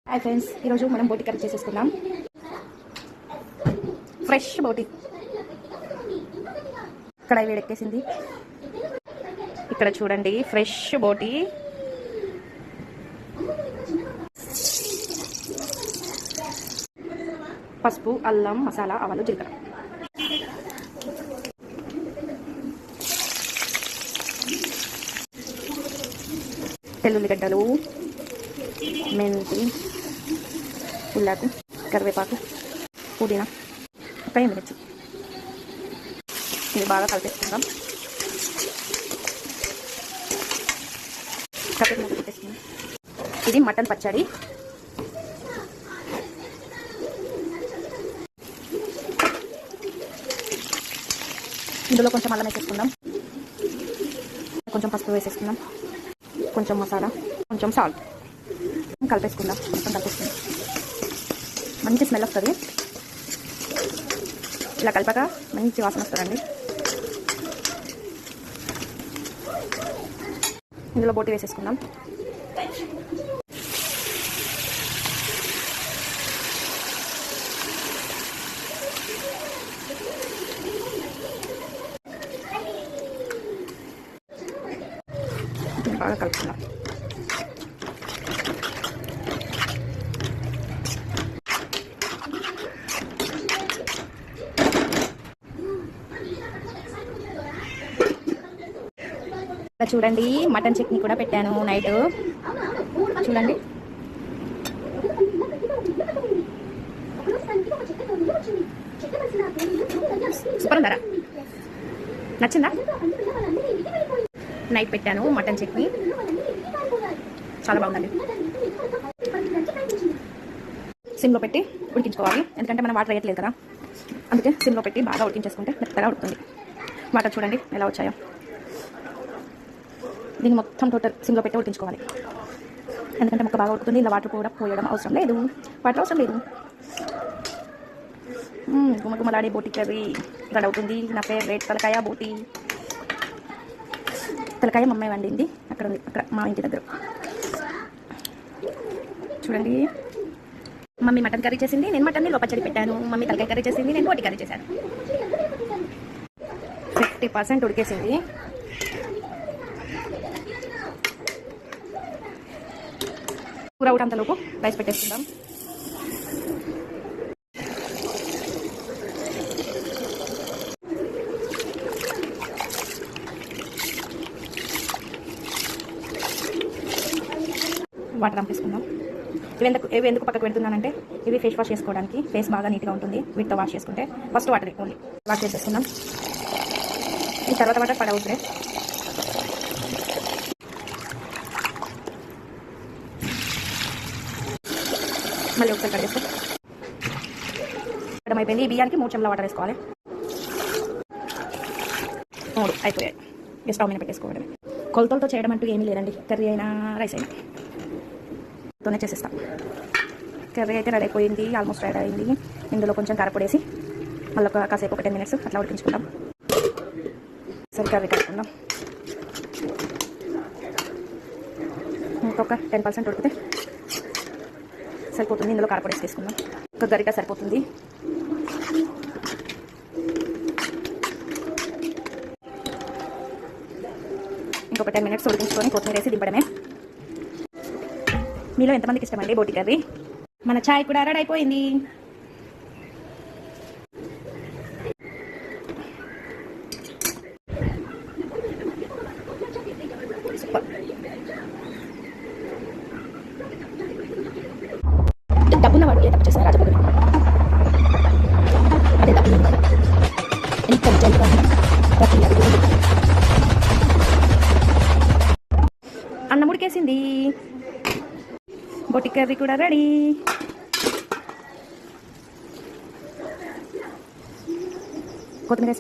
Hi friends, ఈరోజు మనం బోటి కర్రీ చేసేసుకుందాం. ఫ్రెష్ బోటి. కడాయి వేడెక్కేసింది. ఇక్కడ చూడండి, ఫ్రెష్ బోటి. పసుపు, అల్లం, మసాలా, ఆవాలు, జీలకర్ర. తెల్లుల్లిగడ్డలు, మెంతి, ఉల్లాకు, కరివేపాకు, పుదీనా, ఒక ఎండుమిర్చి. ఇది బాగా కలిపేసుకుందాం. పెట్టేసుకుందాం. ఇది మటన్ పచ్చడి. ఇందులో కొంచెం అల్లం వేసేసుకుందాం, కొంచెం పసుపు వేసేసుకుందాం, కొంచెం మసాలా, కొంచెం సాల్ట్ కలిపేసుకుందాం. మొత్తం కలిపేసుకుందాం. మంచి స్మెల్ వస్తుంది. ఇలా కలిపాక మంచి వాసన వస్తుందండి. ఇందులో బోటి వేసేసుకుందాం. బాగా కలుపుకుందాం. చూడండి, మటన్ చట్నీ కూడా పెట్టాను నైట్. చూడండి, సూపర్ ఉందరా? నచ్చిందా? నైట్ పెట్టాను మటన్ చట్నీ, చాలా బాగుందండి. సిమ్లో పెట్టి ఉడికించుకోవాలి, ఎందుకంటే మనం వాటర్ వేయట్లేదు కదా, అందుకే సిమ్లో పెట్టి బాగా ఉడికించేసుకుంటే మెత్తగా ఉడుతుంది. వాటర్ చూడండి ఎలా వచ్చాయో. దీన్ని మొత్తం టోటల్ సిమ్లో పెట్టి ఉడికించుకోవాలి, ఎందుకంటే ముక్క బాగా ఉడుకుతుంది. ఇలా వాటర్ కూడా పోయడం అవసరం లేదు, వాటర్ అవసరం లేదు. గుమగుమలాడే బోటి కర్రీ రెడీ అవుతుంది. నా ఫేవరెట్ తలకాయ బోటి. తలకాయ మమ్మీ వండింది, అక్కడ ఉంది, అక్కడ మా ఇంటి దగ్గర. చూడండి, మమ్మీ మటన్ కర్రీ చేసింది, నేను మటన్ని పచ్చడి పెట్టాను. మమ్మీ తలకాయ కర్రీ చేసింది, నేను బోటి కర్రీ చేశాను. 50% ఉడికేసింది. కూర ఉడంతలోపు రైస్ పెట్టేసుకుందాం. వాటర్ అంపేసుకుందాం. ఇవి ఎందుకు పక్కకు పెడుతున్నానంటే, ఇవి ఫేస్ వాష్ చేసుకోవడానికి. ఫేస్ బాగా నీట్గా ఉంటుంది వీటితో వాష్ చేసుకుంటే. ఫస్ట్ వాటర్ ఓన్లీ వాష్ చేసేసుకుందాం. ఈ తర్వాత వాటర్ పడవుతుంది. మళ్ళీ ఒకసారి కడిగేస్తే అయిపోయింది. ఈ బియ్యానికి 3 చెంచాల వాటర్ వేసుకోవాలి. 3 అయిపోయాయి. స్టవ్ మీద పెట్టేసుకోవడమే. కొలతలతో చేయడం అంటూ ఏమీ లేదండి. కర్రీ అయినా రైస్ అయినా తోనే చేసేస్తాం. కర్రీ అయితే రెడీ అయిపోయింది, ఆల్మోస్ట్ రెడీ అయింది. ఇందులో కొంచెం కారపొడేసి మళ్ళీ కాసేపు ఒక 10 minutes అట్లా ఉడికించుకుందాం. సరే, కర్రీ కలుపుకుందాం. ఇంకొక 10% ఉడికితే సరిపోతుంది. ఇందులో కారపొడి వేసుకుందాం. ఒక గరిట సరిపోతుంది. ఇంకొక 10 minutes ఉడికించుకొని కొత్తిమీర వేసి దింపడమే. మీలో ఎంతమందికి ఇష్టమండి బోటి కర్రీ? మన ఛాయ్ కూడా రెడీ అయిపోయింది. సూపర్. డబ్బున్న వాడు ఏ తప్పు చేసిన రాజు అదే డబ్బు. అన్నం ఉడికేసింది. బోటి కర్రీ కూడా రెడీ. కొత్తిమీర